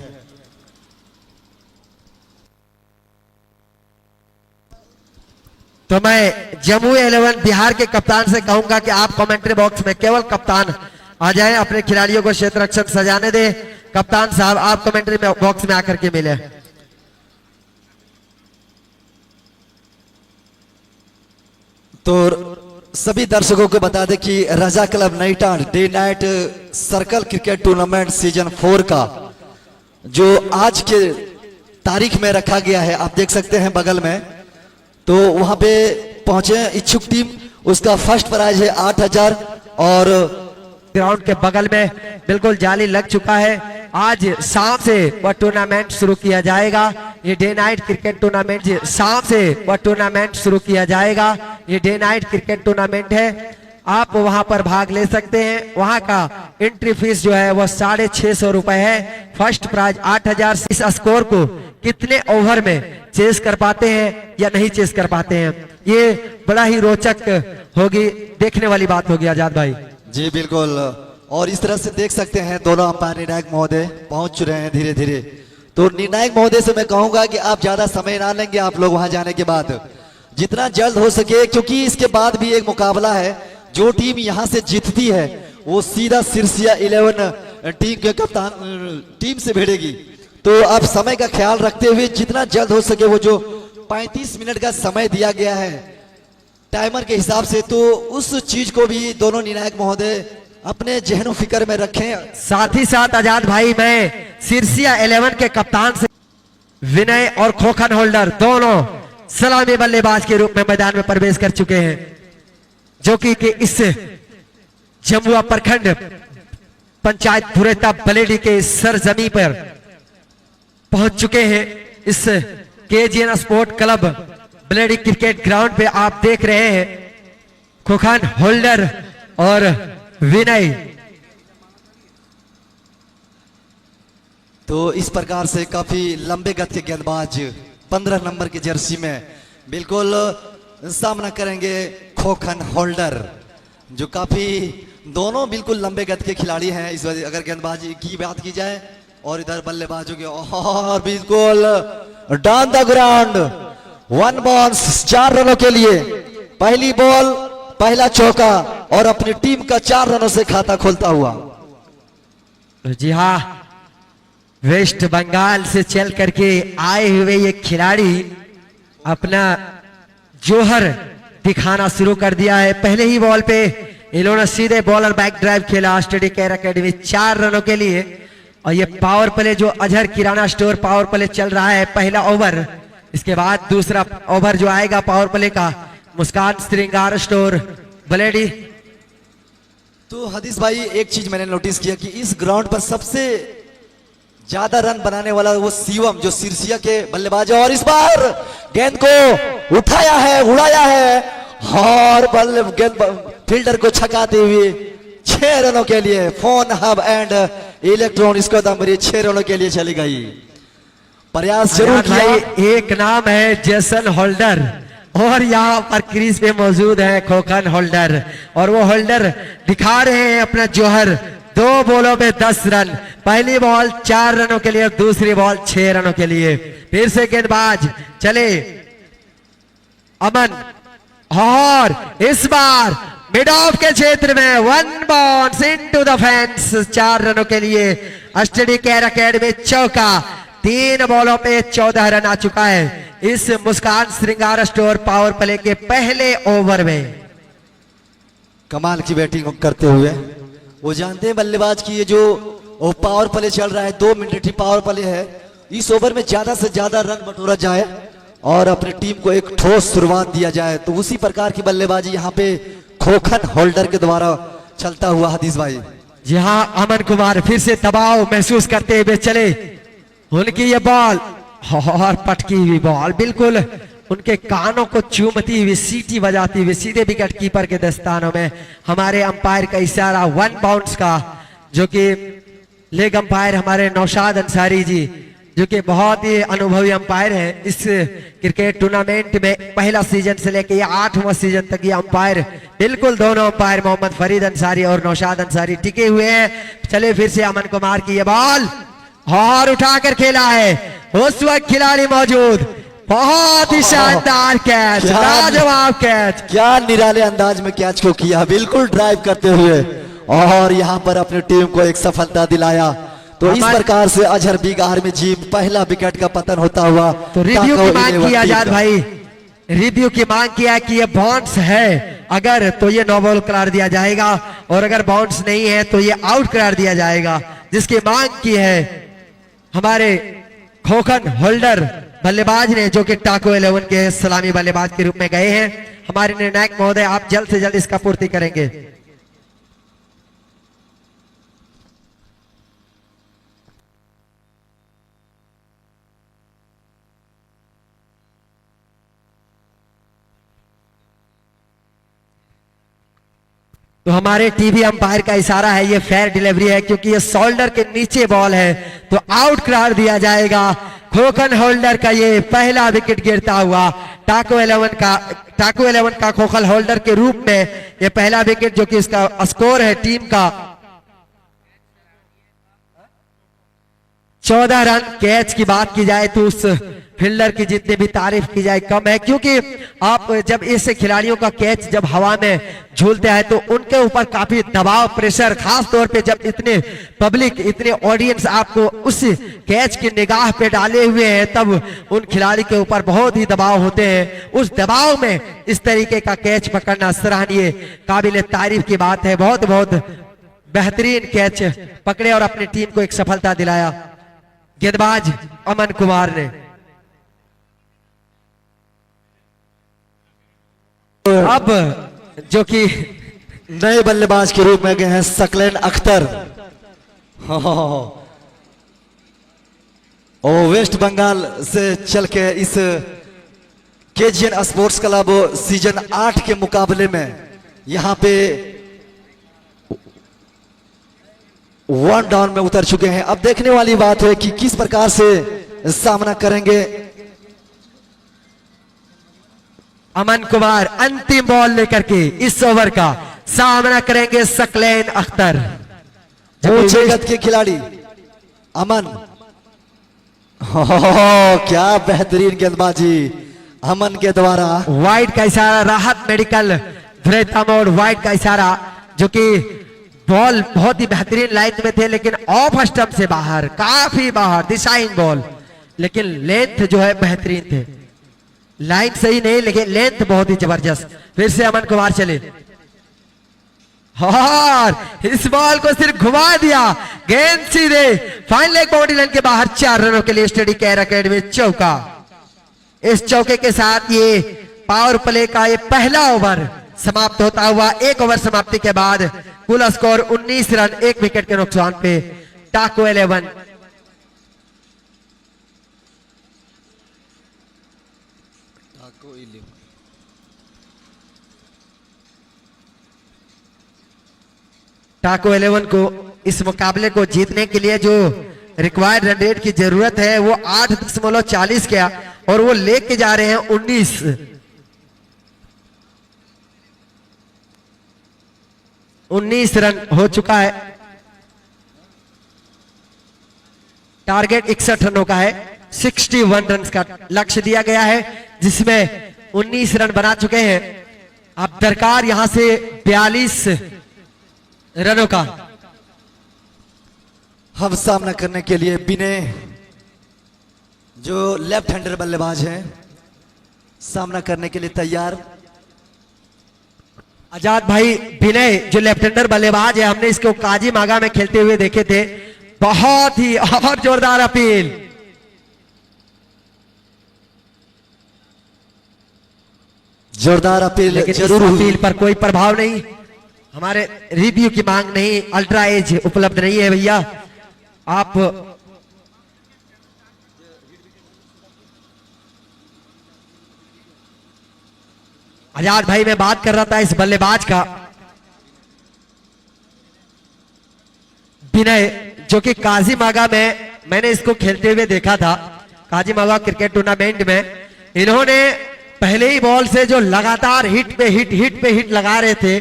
तो मैं जम्मू 11 बिहार के कप्तान से कहूंगा कि आप कमेंट्री बॉक्स में केवल कप्तान आ जाएं, अपने खिलाड़ियों को क्षेत्र रक्षण सजाने दें। कप्तान साहब आप कमेंट्री बॉक्स में आकर के मिले। तो सभी दर्शकों को बता दें कि रजा क्लब नईटांड day night circle cricket tournament season 4 का जो आज के तारीख में रखा गया है, आप देख सकते हैं बगल में। तो वहां पे पहुंचे इच्छुक टीम, उसका फर्स्ट प्राइज है 8000। और ग्राउंड के बगल में बिल्कुल जाली लग चुका है। आज शाम से वह टूर्नामेंट शुरू किया जाएगा। ये डे नाइट क्रिकेट टूर्नामेंट शाम से वह टूर्नामेंट शुरू किया जाएगा। ये डे नाइट क्रिकेट टूर्नामेंट है, आप वहां पर भाग ले सकते हैं। वहां का एंट्री फीस जो है वह 650 रुपए है। First prize 8000। इस स्कोर को कितने ओवर में चेस कर पाते हैं या नहीं चेस कर पाते हैं, ये बड़ा ही रोचक होगी, देखने वाली बात होगी आजाद भाई। जी बिल्कुल। और इस तरह से देख सकते हैं दोनों अंपायर निर्णायक महोदय पहुंच रहे हैं धीरे धीरे। तो निर्णायक महोदय से मैं कहूंगा कि आप ज्यादा समय ना लेंगे, आप लोग वहां जाने के बाद जितना जल्द हो सके, क्योंकि इसके बाद भी एक मुकाबला है। जो टीम यहां से जीतती है वो सीधा सिरसिया 11 टीम के कप्तान टीम से भिड़ेगी। तो आप समय का ख्याल रखते हुए जितना जल्द हो सके, वो जो 35 मिनट का समय दिया गया है टाइमर के हिसाब से, तो उस चीज को भी दोनों निर्णायक महोदय अपने जहनो फिक्र में रखें। साथ ही साथ आजाद भाई, मैं सिरसिया 11 के कप्तान से विनय और खोखन होल्डर दोनों सलामी बल्लेबाज के रूप में मैदान में प्रवेश कर चुके हैं, जो कि इस जमुआ प्रखंड पंचायत धुरेता बलेडी के सरजमी पर पहुंच चुके हैं। इस केजीएन स्पोर्ट क्लब बलेडी क्रिकेट ग्राउंड पे आप देख रहे हैं खोखन होल्डर और विनय। तो इस प्रकार से काफी लंबे गत के गेंदबाज 15 नंबर की जर्सी में बिल्कुल सामना करेंगे खोखन होल्डर, जो काफी दोनों बिल्कुल लंबे गत के खिलाड़ी हैं। इस वजह अगर गेंदबाजी की बात की जाए, और इधर बल्लेबाजों के, और बिल्कुल डाउन द ग्राउंड 1 बॉल 4 रनों के लिए। पहली बॉल पहला चौका और अपनी टीम का 4 रनों से खाता खोलता हुआ। जी हाँ, वेस्ट बंगाल से चल करके आए हुए ये खिलाड़ी अपना जोहर दिखाना शुरू कर दिया है। पहले ही बॉल पे इन्होंने सीधे बॉलर बैक ड्राइव खेला स्टडी केयर एकेडमी 4 रनों के लिए। और ये पावर प्ले जो अजहर किराना स्टोर पावर प्ले चल रहा है, पहला ओवर, इसके बाद दूसरा ओवर जो आएगा पावर प्ले का मुस्कान श्रृंगार स्टोर बलेडी। तो हदीस भाई, एक चीज मैंने नोटिस किया कि इस ग्राउंड पर सबसे ज्यादा रन बनाने वाला वो शिवम, जो सिरसिया के बल्लेबाज है। और इस बार गेंद को उठाया है, उड़ाया है और बल्ले गेंद फील्डर को छकाते हुए 6 रनों के लिए फोन हब एंड इलेक्ट्रॉन इसको दमरी 6 रनों के लिए चली गई। प्रयास जरूर किया। भाई एक नाम है जेसन होल्डर और यहाँ पर क्रीज पे मौजूद है खोखन होल्डर और वो होल्डर दिखा रहे हैं अपना जौहर। 2 बॉलों पे 10 रन, पहली बॉल 4 रनों के लिए और दूसरी बॉल 6 रनों के लिए। फिर से गेंदबाज चले अमन और इस बार मिड ऑफ के क्षेत्र में 1 बाउंस इनटू द फेंस 4 रनों के लिए। स्टडी केयर अकेडमी चौका। 3 बॉलों पे 14 रन आ चुका है इस मुस्कान श्रृंगार स्टोर पावर प्ले के पहले ओवर में। कमाल की बैटिंग करते हुए वो जानते हैं बल्लेबाज की ये जो पावर प्ले चल रहा है 2 मिनट ही पावर प्ले है। इस ओवर में ज्यादा से ज्यादा रन बटोरा जाए और अपनी टीम को एक ठोस शुरुआत दिया जाए, तो उसी प्रकार की बल्लेबाजी यहाँ पे खोखन होल्डर के द्वारा चलता हुआ हदीस भाई। जी हाँ, अमन कुमार फिर से दबाव महसूस करते हुए चले। उनकी ये बॉल और पटकी हुई बॉल बिल्कुल उनके कानों को चूमती हुई सीटी बजाती हुई सीधे विकेट कीपर के दस्तानों में। हमारे अंपायर का इशारा 1 बाउंस का, जो कि लेग अंपायर हमारे नौशाद अंसारी जी, जो कि बहुत ही अनुभवी अंपायर हैं इस क्रिकेट टूर्नामेंट में। पहला सीजन से लेकर ये 8वां सीजन तक ये अंपायर, बिल्कुल दोनों अंपायर मोहम्मद फरीद अंसारी और नौशाद अंसारी टिके हुए हैं। चले फिर से अमन कुमार की ये बॉल और उठाकर खेला है, उस वक्त खिलाड़ी मौजूद। बहुत ही शानदार कैच, लाजवाब कैच। क्या निराले अंदाज में कैच को किया, बिल्कुल ड्राइव करते हुए और यहाँ पर अपनी टीम को एक सफलता दिलाया। तो इस प्रकार से अजहर बिगार में जी पहला विकेट का पतन होता हुआ। तो रिव्यू की मांग की आजाद भाई, रिव्यू की मांग किया कि ये बाउंस है, अगर तो ये नो बॉल करार दिया जाएगा और अगर बाउंस नहीं है तो ये आउट करार दिया जाएगा, जिसकी मांग की है हमारे खोखन होल्डर बल्लेबाज ने, जो कि टाको 11 के सलामी बल्लेबाज के रूप में गए हैं। हमारे निर्णायक महोदय, आप जल्द से जल्द इसका पूर्ति करेंगे। तो हमारे टीवी अंपायर का इशारा है, ये फेयर डिलीवरी है क्योंकि ये शोल्डर के नीचे बॉल है, तो आउट करार दिया जाएगा। खोखन होल्डर का ये पहला विकेट गिरता हुआ टाको 11 का खोखन होल्डर के रूप में ये पहला विकेट, जो कि इसका स्कोर है टीम का 14 रन। कैच की बात की जाए तो उस फील्डर की जितनी भी तारीफ की जाए कम है, क्योंकि आप जब ऐसे खिलाड़ियों का कैच जब हवा में झूलते हैं तो उनके ऊपर काफी दबाव, प्रेशर, खास तौर पे जब इतने पब्लिक, इतने ऑडियंस आपको उस कैच की निगाह पे डाले हुए हैं, तब उन खिलाड़ी के ऊपर बहुत ही दबाव होते हैं। उस दबाव में इस तरीके का कैच पकड़ना सराहनीय, काबिल तारीफ की बात है। बहुत बहुत बेहतरीन कैच पकड़े और अपनी टीम को एक सफलता दिलाया गेंदबाज अमन कुमार ने। अब जो कि नए बल्लेबाज के रूप में गए हैं सकलेन अख्तर। और वेस्ट बंगाल से चल के इस केजीएन स्पोर्ट्स क्लब सीजन 8 के मुकाबले में यहां पे 1 डाउन में उतर चुके हैं। अब देखने वाली बात है कि किस प्रकार से सामना करेंगे अमन कुमार। अंतिम बॉल लेकर के इस ओवर का सामना करेंगे सकलेन अख्तर, ऊंचे कद के खिलाड़ी अमन। क्या बेहतरीन गेंदबाजी अमन के द्वारा। वाइड का इशारा, राहत मेडिकल धुरेता मोड़, वाइड का इशारा, जो कि बॉल बहुत ही बेहतरीन लाइन में थे लेकिन ऑफ स्टंप से बाहर, काफी बाहर, दिशाहीन बॉल, लेकिन लेंथ जो है बेहतरीन थे। लाइन सही नहीं लेकिन लेंथ बहुत ही जबरदस्त। फिर से अमन कुमार चले और इस बॉल को सिर्फ घुमा दिया, गेंद सीधे फाइन लेग बाउंड्री लाइन के बाहर। 4 रनों के लिए स्टडी केयर अकेडमी चौका। इस चौके के साथ ये पावर प्ले का ये पहला ओवर समाप्त होता हुआ। 1 ओवर समाप्ति के बाद कुल स्कोर 19 रन 1 विकेट के नुकसान पे टाको 11। टाको 11 को इस मुकाबले को जीतने के लिए जो रिक्वायर्ड रन रेट की जरूरत है वो 8.40 का और वो लेके जा रहे हैं 19 रन हो चुका है। टारगेट 61 रनों का है। 61 रन का लक्ष्य दिया गया है जिसमें 19 रन बना चुके हैं। अब दरकार यहां से 42 रनों का। हम सामना करने के लिए विनय जो लेफ्ट हैंडर बल्लेबाज हैं सामना करने के लिए तैयार। आजाद भाई विनय जो लेफ्ट हैंडर बल्लेबाज है, हमने इसको काजी मागा में खेलते हुए देखे थे। बहुत ही और जोरदार अपील। जोरदार अपील लेकिन जरूर इस हुई। अपील पर कोई प्रभाव नहीं। हमारे रिव्यू की मांग नहीं, अल्ट्रा एज उपलब्ध नहीं है भैया। आप आजाद भाई मैं बात कर रहा था इस बल्लेबाज का, विनय, जो कि काजी मागा में मैंने इसको खेलते हुए देखा था। काजी मागा क्रिकेट टूर्नामेंट में इन्होंने पहले ही बॉल से जो लगातार हिट पे हिट लगा रहे थे,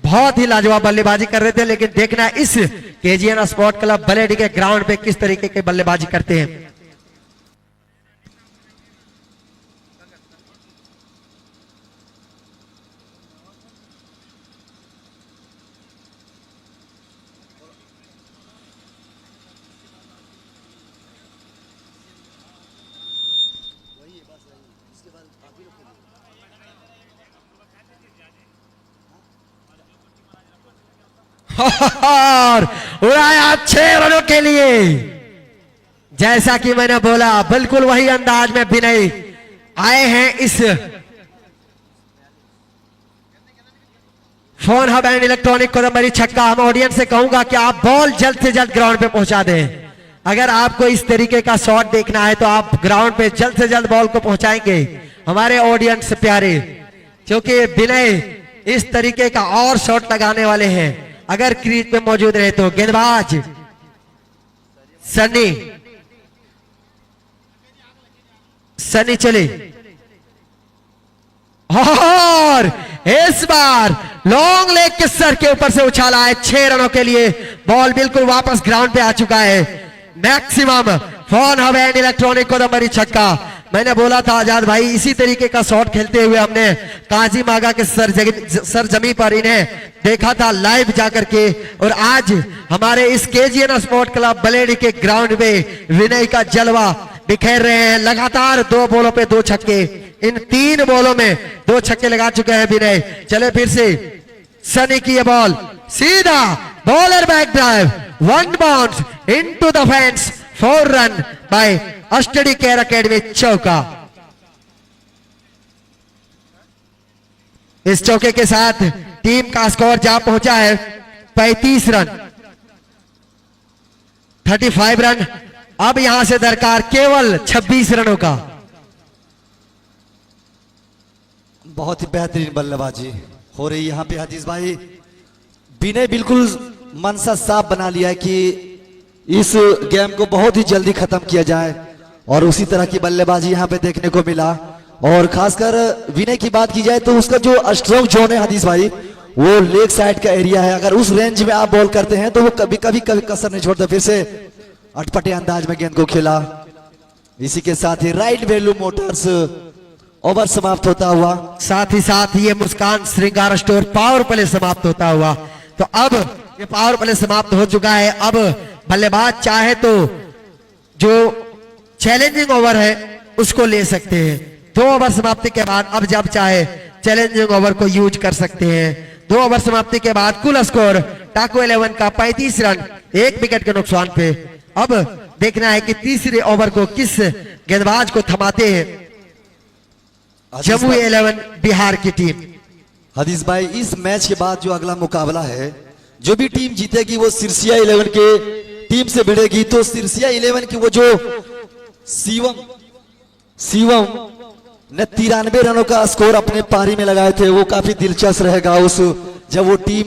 बहुत ही लाजवाब बल्लेबाजी कर रहे थे। लेकिन देखना इस केजीएन स्पोर्ट क्लब बलेडी के ग्राउंड पे किस तरीके के बल्लेबाजी करते हैं। और उड़ाया 6 रनों के लिए। जैसा कि मैंने बोला बिल्कुल वही अंदाज में विनय आए हैं इस फोन हब एंड इलेक्ट्रॉनिक कोदंबरी छक्का। हम ऑडियंस से कहूंगा कि आप बॉल जल्द से जल्द ग्राउंड पे पहुंचा दें। अगर आपको इस तरीके का शॉट देखना है तो आप ग्राउंड पे जल्द से जल्द बॉल को पहुंचाएंगे हमारे ऑडियंस प्यारे, क्योंकि विनय इस तरीके का और शॉट लगाने वाले हैं। अगर क्रीज पे मौजूद रहे तो गेंदबाज सनी चले और इस बार लॉन्ग लेग के सर के ऊपर से उछाला है 6 रनों के लिए। बॉल बिल्कुल वापस ग्राउंड पे आ चुका है। Maximum phone hub and electronic कोदंबरी छक्का। मैंने बोला था आजाद भाई इसी तरीके का शॉट खेलते हुए हमने काजी मागा के सरजमी पर इन्हें देखा था लाइव जाकर के, और आज हमारे इस केजीएन स्पोर्ट क्लब बलेडी के ग्राउंड पे विनय का जलवा बिखेर रहे हैं। लगातार 2 बॉलों पे 2 छक्के, इन 3 बॉलों में 2 छक्के लगा चुके हैं विनय। चले फिर से सनी की ये बॉल सीधा bowler back drive, 1 bounce into the fence, 4 run by study care academy चौका। इस चौके के साथ टीम का स्कोर जा पहुंचा है 35 रन, 35 रन। अब यहां से दरकार केवल 26 रनों का। बहुत ही बेहतरीन बल्लेबाजी हो रही है यहाँ पे हदीस भाई। विनय बिल्कुल मनसा साफ बना लिया है कि इस गेम को बहुत ही जल्दी खत्म किया जाए, और उसी तरह की बल्लेबाजी यहाँ पे देखने को मिला। और खासकर विनय की बात की जाए तो उसका जो स्ट्रोक जोन है हदीस भाई, वो लेग साइड का एरिया है। अगर उस रेंज में आप बॉल करते हैं तो वो कभी कभी कसर नहीं छोड़ता। फिर से अटपटे अंदाज में गेंद को खेला। इसी के साथ ही राइट वैल्यू मोटर्स ओवर समाप्त होता हुआ, साथ ही साथ ये मुस्कान श्रृंगार स्टोर पावर प्ले समाप्त होता हुआ। तो अब ये पावर प्ले समाप्त हो चुका है। अब बल्लेबाज चाहे तो जो चैलेंजिंग ओवर है उसको ले सकते हैं। 2 ओवर समाप्ति के बाद अब जब चाहे चैलेंजिंग ओवर को यूज कर सकते हैं। 2 ओवर समाप्ति के बाद कुल स्कोर टाको 11 का 35 रन, 1 विकेट के नुकसान पे। अब देखना है कि तीसरे ओवर को किस गेंदबाज को थमाते हैं जमुई 11 बिहार की टीम। हदीस भाई इस मैच के बाद जो अगला मुकाबला है, जो भी टीम जीतेगी वो सिरसिया 11 के टीम से भिड़ेगी। तो सिरसिया 11 की वो जो शिवम ने 93 रनों का स्कोर अपने पारी में लगाए थे। वो काफी दिलचस्प रहेगा उस जब वो टीम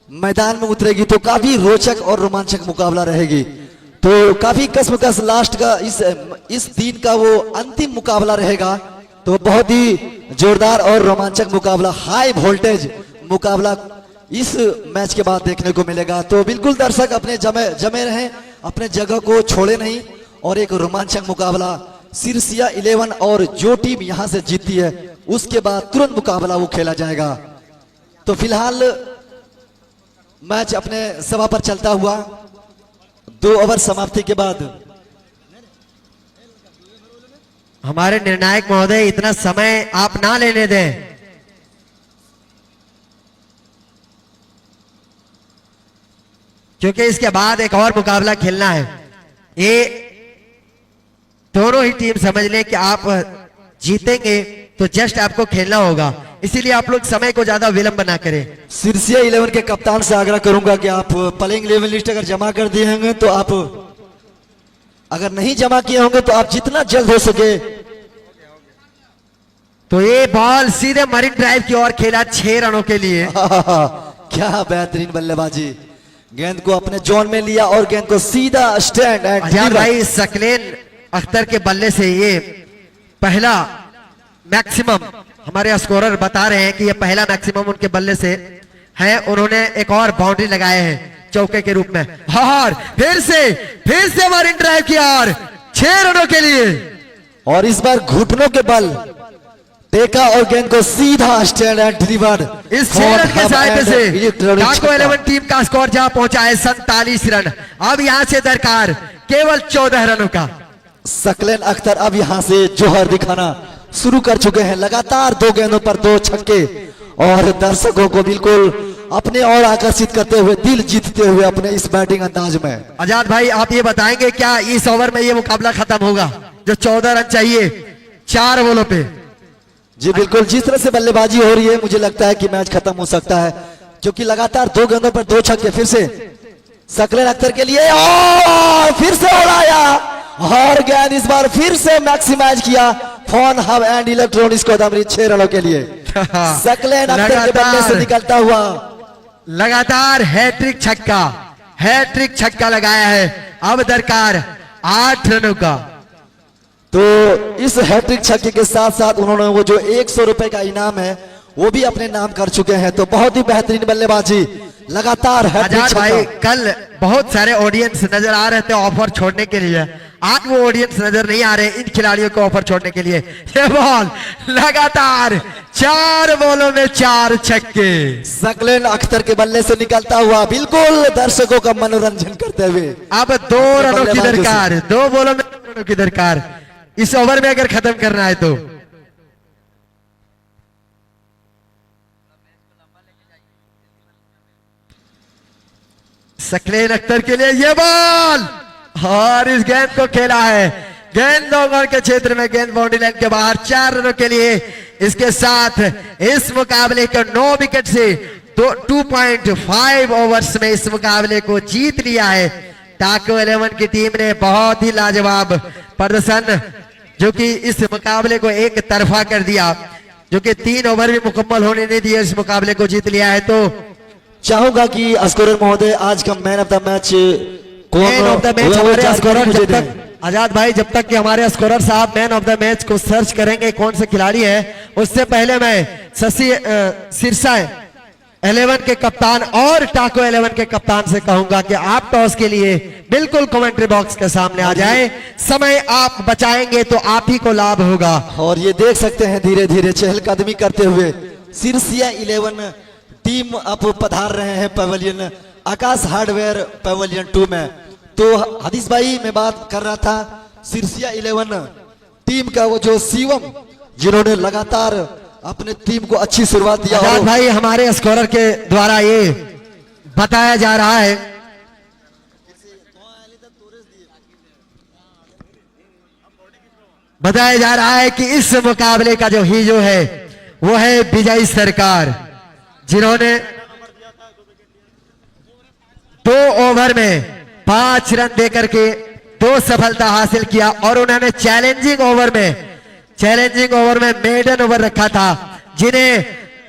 मैदान में उतरेगी तो काफी रोचक और रोमांचक मुकाबला रहेगी। तो काफी कसमकस लास्ट का इस दिन का वो अंतिम मुकाबला रहेगा। तो बहुत ही जोरदार और रोमांचक मुकाबला, हाई वोल्टेज मुकाबला इस मैच के बाद देखने को मिलेगा। तो बिल्कुल दर्शक अपने जमे रहें, अपने जगह को छोड़े नहीं। और एक रोमांचक मुकाबला सिरसिया 11 और जो टीम यहां से जीतती है उसके बाद तुरंत मुकाबला वो खेला जाएगा। तो फिलहाल मैच अपने सभा पर चलता हुआ 2 ओवर समाप्ति के बाद हमारे निर्णायक महोदय इतना समय आप ना लेने दें। क्योंकि इसके बाद एक और मुकाबला खेलना है। ये दोनों ही टीम समझ लें कि आप जीतेंगे तो जस्ट आपको खेलना होगा, इसीलिए आप लोग समय को ज्यादा विलंब ना करें। सिरसिया 11 के कप्तान से आग्रह करूंगा कि आप प्लेइंग 11 लिस्ट अगर जमा कर दिए होंगे तो आप, अगर नहीं जमा किए होंगे तो आप जितना जल्द हो सके। तो ये बॉल सीधे मरीन ड्राइव की ओर खेला 6 रनों के लिए। क्या बेहतरीन बल्लेबाजी, गेंद को अपने जोन में लिया और गेंद को सीधा स्टैंड एंड आजाद भाई सकलेन अख्तर के बल्ले से ये पहला मैक्सिमम, हमारे स्कोरर बता रहे हैं कि ये पहला मैक्सिमम उनके बल्ले से है। उन्होंने एक और बाउंड्री लगाए हैं चौके के रूप में। और फिर से मरीन ड्राइव की ओर 6 रनों के लिए, और इस बार घुटनों के बल टेका और गेंद को सीधा स्टैंड एंड डिलीवर्ड। इस 6 रन के सहायता से टाको 11 टीम का स्कोर जहां पहुंचा है 47 रन। अब यहां से दरकार केवल 14 रनों का। सकलेन अख्तर अब यहां से जोहर दिखाना शुरू कर चुके हैं, लगातार 2 गेंदों पर 2 छक्के, और दर्शकों को बिल्कुल अपने और आकर्षित करते हुए, दिल जीतते हुए अपने इस बैटिंग अंदाज में। आजाद भाई आप ये बताएंगे क्या इस ओवर में ये मुकाबला खत्म होगा? जो 14 रन चाहिए 4 बॉलों पे। जी बिल्कुल, जिस तरह से बल्लेबाजी हो रही है मुझे लगता है कि मैच खत्म हो सकता है, क्योंकि लगातार 2 गेंदों पर 2 छक्के। फिर से सकलेन अख्तर के लिए और फिर से उड़ाया, और गेंद इस बार फिर से मैक्सिमाइज किया फोन हब एंड इलेक्ट्रॉनिक्स को दमरी 6 रनों के लिए। सकलेन अख्तर के बल्ले से निकलता हुआ लगातार हैट्रिक छक्का लगाया है। अब दरकार 8 रनों का। तो इस हैट्रिक छक्के के साथ साथ उन्होंने वो जो 100 रुपए का इनाम है वो भी अपने नाम कर चुके हैं। तो बहुत ही बेहतरीन बल्लेबाजी, लगातार आजाद भाई कल बहुत सारे ऑडियंस नजर आ रहे थे ऑफर छोड़ने के लिए, आज वो ऑडियंस नजर नहीं आ रहे इन खिलाड़ियों को ऑफर छोड़ने के लिए। ये बॉल लगातार 4 बॉलों में 4 छक्के, सकलेन अख्तर के बल्ले से निकलता हुआ बिल्कुल दर्शकों का मनोरंजन करते हुए। अब 2 रनों की दरकार, 2 बॉलों में 2 रनों की दरकार इस ओवर में अगर खत्म करना है तो। सकलेन अख्तर के लिए ये बॉल, और इस गेंद को खेला है गेंद 2 ओवर के क्षेत्र में, गेंद बाउंड्री लाइन के बाहर 4 रनों के लिए। इसके साथ इस मुकाबले को 9 विकेट से 2.5 ओवर्स में इस मुकाबले को जीत लिया है टाको 11 की टीम ने। बहुत ही लाजवाब प्रदर्शन जो कि इस मुकाबले को एक तरफा कर दिया, जो कि 3 ओवर भी मुकम्मल होने नहीं दिए, इस मुकाबले को जीत लिया है। तो चाहूंगा कि स्कोरर महोदय आज का मैन ऑफ द मैच हमारे स्कोरर जब तक आजाद भाई जब तक कि हमारे स्कोरर साहब मैन ऑफ द मैच को सर्च करेंगे कौन से खिलाड़ी है, उससे पहले मैं सिरसा 11 के कप्तान और टाको 11 के कप्तान से कहूंगा कि आप टॉस के लिए बिल्कुल कमेंट्री बॉक्स के सामने आ जाएं। समय आप बचाएंगे तो आप ही को लाभ होगा। और ये देख सकते हैं धीरे धीरे चहलकदमी करते हुए सिरसिया 11 टीम अब पधार रहे हैं पवेलियन आकाश हार्डवेयर पवेलियन 2 में। तो हदीस भाई मैं बात कर रहा था सिरसिया 11 टीम का वो जो शिवम, जिन्होंने लगातार अपने टीम को अच्छी शुरुआत दिया। भाई हमारे स्कोरर के द्वारा ये बताया जा रहा है, कि इस मुकाबले का जो हीरो है वो है विजय सरकार, जिन्होंने 2 ओवर में 5 रन देकर के 2 सफलता हासिल किया, और उन्होंने चैलेंजिंग ओवर में चैलेंजिंग ओवर में मेडन ओवर रखा था, जिन्हें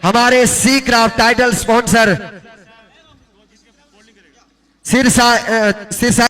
हमारे सी क्राफ्ट टाइटल स्पॉन्सर सिरसा